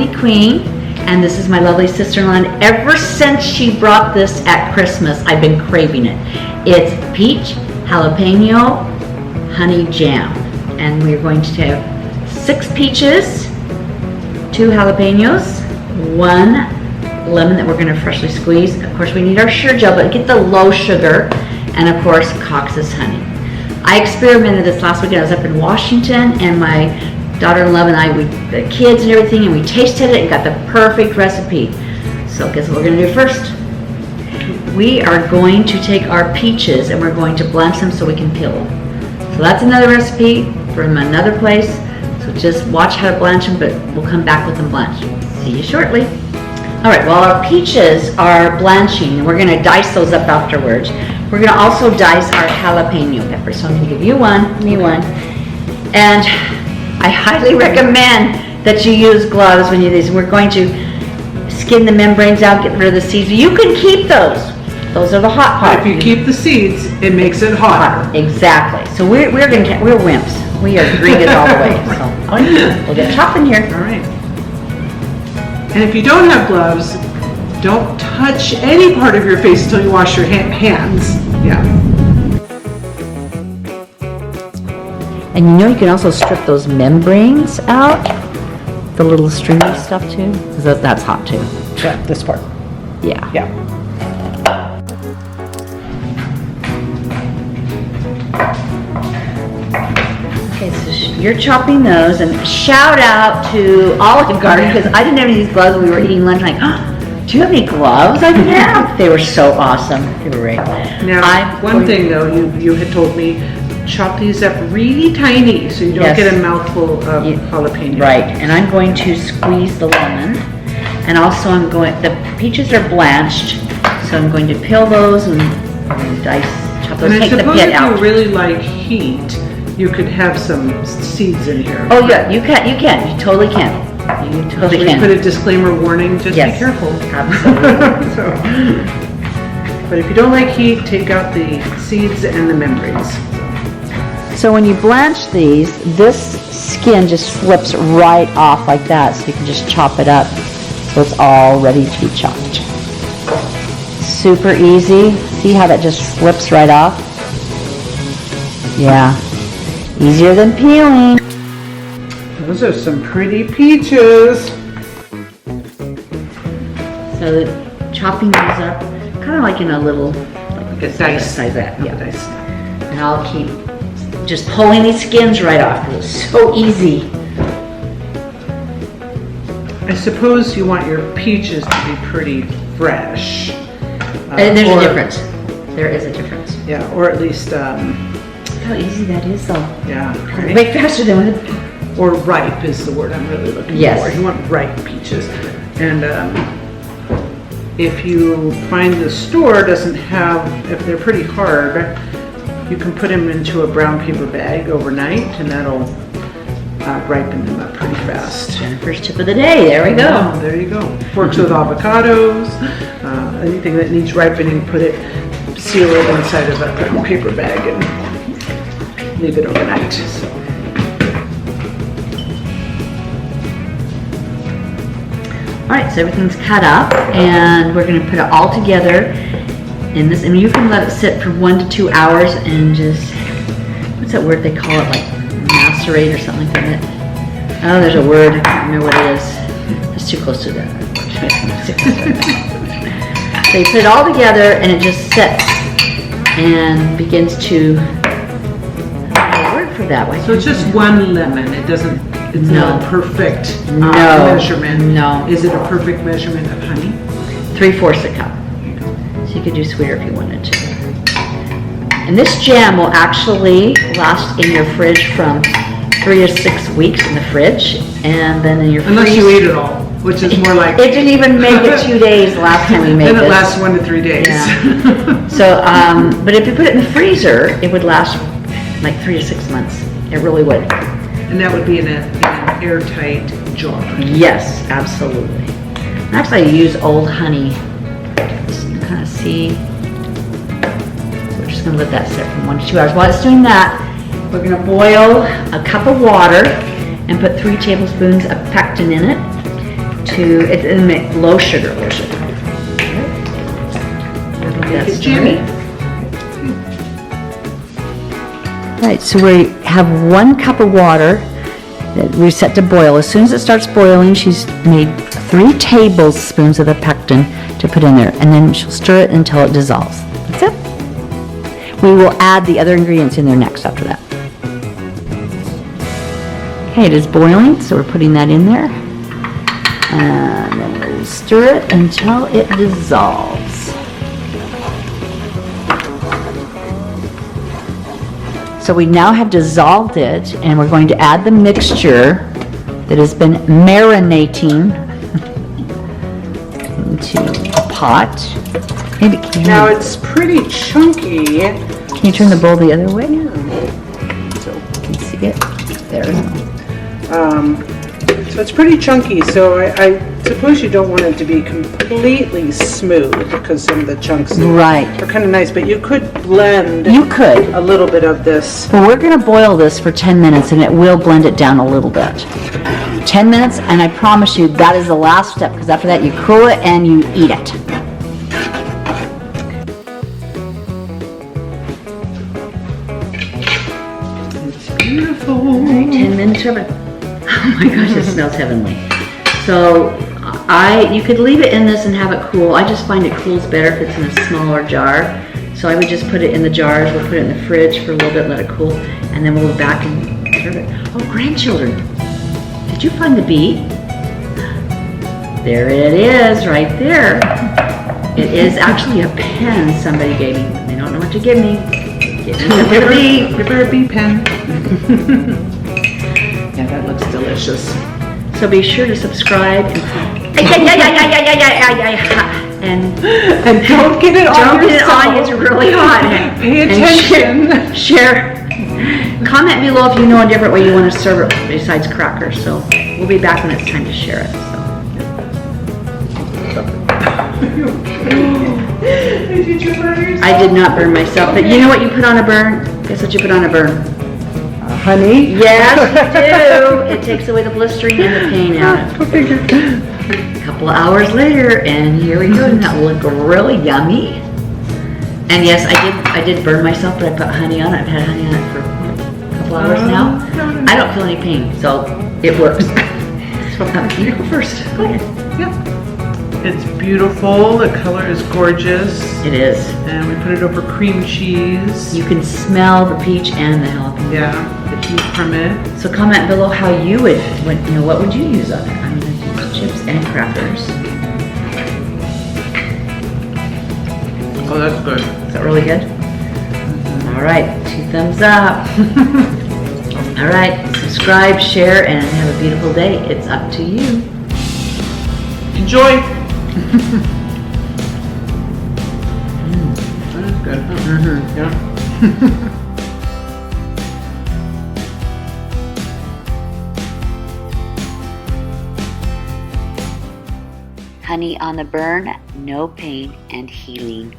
Candy Queen, and this is my lovely sister-in-law. And ever since she brought this at Christmas, I've been craving it. It's peach jalapeno honey jam, and we're going to have 6 peaches, 2 jalapenos, 1 lemon that we're going to freshly squeeze. Of course, we need our sugar gel, but get the low sugar, and of course, Cox's honey. I experimented this last weekend. I was up in Washington, and my daughter-in-law and I, the kids and everything, and we tasted it and got the perfect recipe. So guess what we're going to do first? We are going to take our peaches and we're going to blanch them so we can peel them. So that's another recipe from another place. So just watch how to blanch them, but we'll come back with them blanched. See you shortly. All right, well, our peaches are blanching, and we're going to dice those up afterwards. We're going to also dice our jalapeno pepper. So I'm going to give you one, me one. And I highly recommend that you use gloves when you do these. We're going to skin the membranes out, get rid of the seeds. You can keep those. Those are the hot part. If you keep the seeds, it makes it hotter. Exactly. So we're wimps. We are green it all the way. So we'll get chopping here. All right. And if you don't have gloves, don't touch any part of your face until you wash your hands. Yeah. And you know you can also strip those membranes out, the little stringy stuff too, because that's hot too. Yeah, this part. Yeah. Yeah. Okay, so you're chopping those, and shout out to Olive Garden, because I didn't have any of these gloves when we were eating lunch. Like, oh, do you have any gloves I can have? They were so awesome. They were great. Now, one thing though, you had told me, chop these up really tiny so you don't get a mouthful of jalapeno. Right, and I'm going to squeeze the lemon, and also the peaches are blanched, so I'm going to peel those and chop those, and take I the suppose pit if out. you really like heat, you could have some seeds in here. Oh yeah, you can, you totally can. You totally can. Put a disclaimer warning, just be careful. Absolutely. But if you don't like heat, take out the seeds and the membranes. So when you blanch these, this skin just slips right off like that, so you can just chop it up so it's all ready to be chopped. Super easy. See how that just slips right off? Yeah, easier than peeling. Those are some pretty peaches. So chopping these up, kind of like in a little, like a dice like that. Yeah. Dice. And I'll keep just pulling these skins right off, because it's so easy. I suppose you want your peaches to be pretty fresh. And there's a difference. There is a difference. Yeah, or at least How easy that is, though. yeah, right? Way faster than with. Or ripe is the word I'm really looking for. You want ripe peaches. And if you find the store doesn't have, if they're pretty hard, you can put them into a brown paper bag overnight, and that'll ripen them up pretty fast. Jennifer's tip of the day. There we go. Oh, there you go. Works with avocados, anything that needs ripening, seal it inside of a brown paper bag and leave it overnight. So. All right, so everything's cut up, and we're going to put it all together in this. And you can let it sit for 1 to 2 hours and just, what's that word they call it, like macerate or something like that? Oh, there's a word. I can't remember what it is. It's too close to that. So you put it all together, and it just sits and begins to. I don't have a word for that. Why So it's just one lemon. It doesn't. It's not a perfect measurement. No. Is it a perfect measurement of honey? 3/4 a cup. So you could do sweeter if you wanted to. And this jam will actually last in your fridge from 3 to 6 weeks in the fridge, and then in your Unless you ate it all, which is more like. It didn't even make it 2 days the last time we made it. Then it lasts 1 to 3 days. Yeah. So, but if you put it in the freezer, it would last like 3 to 6 months. It really would. And that would be in an airtight jar. Yes, absolutely. Actually, I use old honey. Just kind of see. So we're just going to let that sit from 1 to 2 hours. While it's doing that, we're going to boil a cup of water and put 3 tablespoons of pectin in it. low sugar. Make it jammy. Right, so we have 1 cup of water that we set to boil. As soon as it starts boiling, she's made 3 tablespoons of the pectin to put in there, and then she'll stir it until it dissolves. That's it. We will add the other ingredients in there next after that. Okay, it is boiling, so we're putting that in there. And then we'll stir it until it dissolves. So we now have dissolved it, and we're going to add the mixture that has been marinating into a pot. Maybe Now it's pretty chunky. Can you turn the bowl the other way? So you can see it. There. So it's pretty chunky, so I suppose you don't want it to be completely smooth because some of the chunks Right. are kind of nice, but you could blend You could. a little bit of this. Well, we're going to boil this for 10 minutes, and it will blend it down a little bit. 10 minutes, and I promise you that is the last step, because after that you cool it and you eat it. It's beautiful. 10 minutes of it. Oh my gosh, it smells heavenly. So you could leave it in this and have it cool. I just find it cools better if it's in a smaller jar. So I would just put it in the jars. We'll put it in the fridge for a little bit, let it cool, and then we'll go back and serve it. Oh, grandchildren, did you find the bee? There it is, right there. It is actually a pen somebody gave me. They don't know what to give me. Give her a bee pen. Yeah, that looks delicious. So be sure to subscribe and don't get it on don't get it yourself. on. It's really hot. Pay And attention. share. Comment below if you know a different way you want to serve it besides crackers. So we'll be back when it's time to share it. Did you burn yourself? I did not burn myself, but you know what you put on a burn? Guess what you put on a burn? Honey? Yes, you do. It takes away the blistering and the pain out. A couple of hours later, and here we go. Doesn't that look really yummy? And yes, I did burn myself, but I put honey on it. I've had honey on it for a couple hours now. I don't feel any pain, so it works. So you go first. Go ahead. Yep. It's beautiful. The color is gorgeous. It is. And we put it over cream cheese. You can smell the peach and the jalapeno. Yeah, the heat from it. So comment below how you would, what would you use on it? I'm going to use chips and crackers. Oh, that's good. Is that really good? All right, 2 thumbs up. All right, subscribe, share, and have a beautiful day. It's up to you. Enjoy. That is good. Yeah. Honey on the burn, no pain and healing.